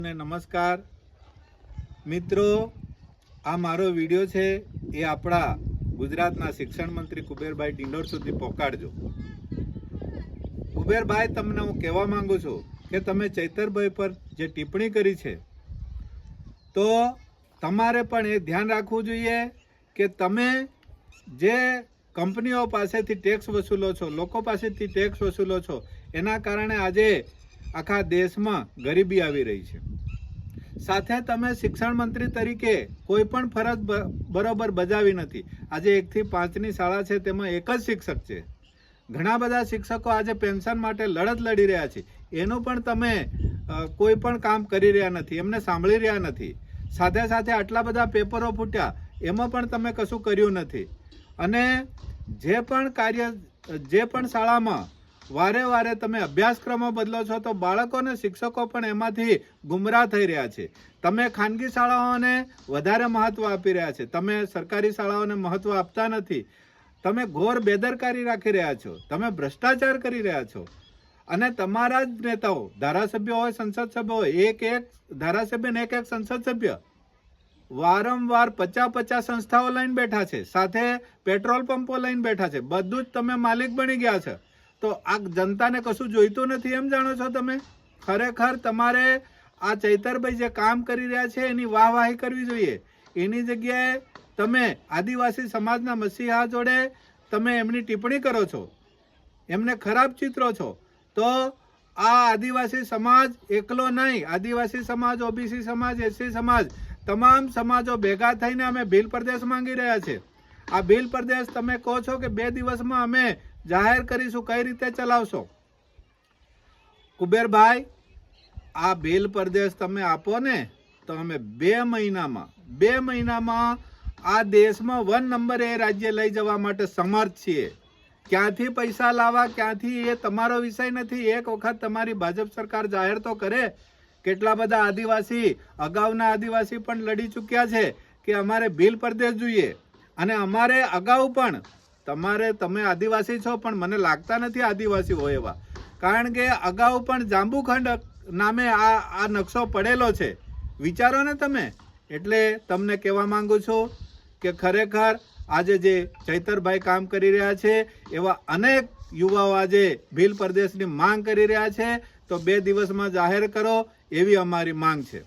નમસ્કાર મિત્રો, આ મારો વિડીયો છે એ આપણા ગુજરાતના શિક્ષણ મંત્રી કુબેરભાઈ ડિંડોર સુધી પહોંચાડજો. કુબેરભાઈ, તમને હું કહેવા માંગુ છું કે તમે ચૈતરભાઈ પર જે ટિપ્પણી કરી છે તો તમારે પણ એ ધ્યાન રાખવું જોઈએ કે તમે જે કંપનીઓ પાસેથી ટેક્સ વસૂલો છો, લોકો પાસેથી ટેક્સ વસૂલો છો, એના કારણે આજે આખા દેશમાં ગરીબી આવી રહી છે. સાથે તમે શિક્ષણ મંત્રી તરીકે કોઈ પણ ફરજ બરોબર બજાવી નથી. આજે 1 થી 5ની શાળા છે તેમાં એક જ શિક્ષક છે. ઘણા બધા શિક્ષકો આજે પેન્શન માટે લડત લડી રહ્યા છે, એનું પણ તમે કોઈ પણ કામ કરી રહ્યા નથી, એમને સાંભળી રહ્યા નથી. સાથે સાથે આટલા બધા પેપરો ફૂટ્યા, એમાં પણ તમે કશું કર્યું નથી. અને જે પણ શાળામાં વારે વારે તમે અભ્યાસક્રમો બદલો છો તો બાળકો અને શિક્ષકો પણ એમાંથી ગુમરાહ થઈ રહ્યા છે. તમે ખાનગી શાળાઓને વધારે મહત્વ આપી રહ્યા છે, તમે સરકારી શાળાઓને મહત્વ આપતા નથી. તમે ઘોર બેદરકારી રાખી રહ્યા છો, તમે ભ્રષ્ટાચાર કરી રહ્યા છો. અને તમારા જ નેતાઓ, ધારાસભ્યો હોય, સંસદ સભ્ય હોય, એક ધારાસભ્ય ને એક સંસદ સભ્ય વારંવાર 50 સંસ્થાઓ લઈને બેઠા છે, સાથે પેટ્રોલ પંપો લઈને બેઠા છે. બધું જ તમે માલિક બની ગયા છે. તો આ જનતાને કશું જોઈતું નથી એમ જાણો છો તમે? ખરેખર તમારે આ ચૈતરભાઈ જે કામ કરી રહ્યા છે એની વાહવાહી કરવી જોઈએ. એની જગ્યાએ તમે આદિવાસી સમાજના મસીહા જોડે તમે એમની ટિપ્પણી કરો છો, એમને ખરાબ ચિત્રો છો. તો આ આદિવાસી સમાજ એકલો નહીં, આદિવાસી સમાજ, ઓબીસી સમાજ, એસસી સમાજ, તમામ સમાજો ભેગા થઈને અમે ભીલ પ્રદેશ માંગી રહ્યા છે. આ ભીલ પ્રદેશ તમે કહો છો કે 2 દિવસમાં અમે જાહેર કરીશું, કઈ રીતે ચલાવશો? કુબેરભાઈ, આ ભીલ પ્રદેશ તમે આપો ને તો અમે 2 મહિનામાં આ દેશમાં 1 નંબરે એ રાજ્ય લઈ જવા માટે સમર્થ છીએ. ક્યાંથી પૈસા લાવવા, ક્યાંથી, એ તમારો વિષય નથી. એક વખત તમારી ભાજપ સરકાર જાહેર તો કરે. કેટલા બધા આદિવાસી, અગાઉના આદિવાસી પણ લડી ચૂક્યા છે કે અમારે ભીલ પ્રદેશ જોઈએ. અને અમારે અગાઉ પણ તમે આદિવાસી છો પણ મને લાગતા નથી આદિવાસી હોય એવા, કારણ કે અગાઉ પણ જાંબુખંડ નામે આ નકશો પડેલો છે. વિચારો ને તમે. એટલે તમને કહેવા માંગુ છું કે ખરેખર આજે જે ચૈતરભાઈ કામ કરી રહ્યા છે એવા અનેક યુવાઓ આજે ભીલ પ્રદેશની માંગ કરી રહ્યા છે. તો 2 દિવસમાં જાહેર કરો એવી અમારી માંગ છે.